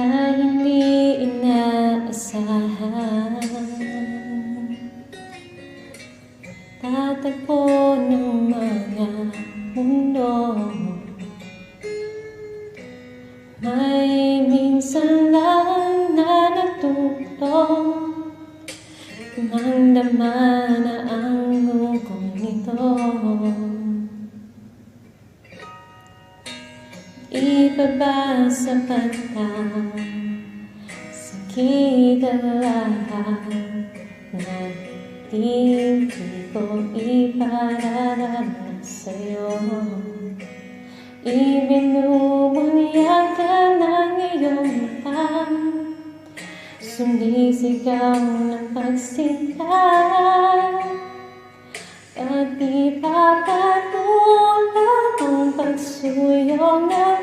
sa hindi inaasahan. Tatagpo ng mga mundo, may minsan lang na natutong nang dama na ang hukong nito. Ibaba sa pagkang sakit ang lahat na di ko ipararaan sa'yo. Ibinubunyag ka ng iyong mata, sumisigaw ng pagsinta, at ipapatulad ang pagsuyong ng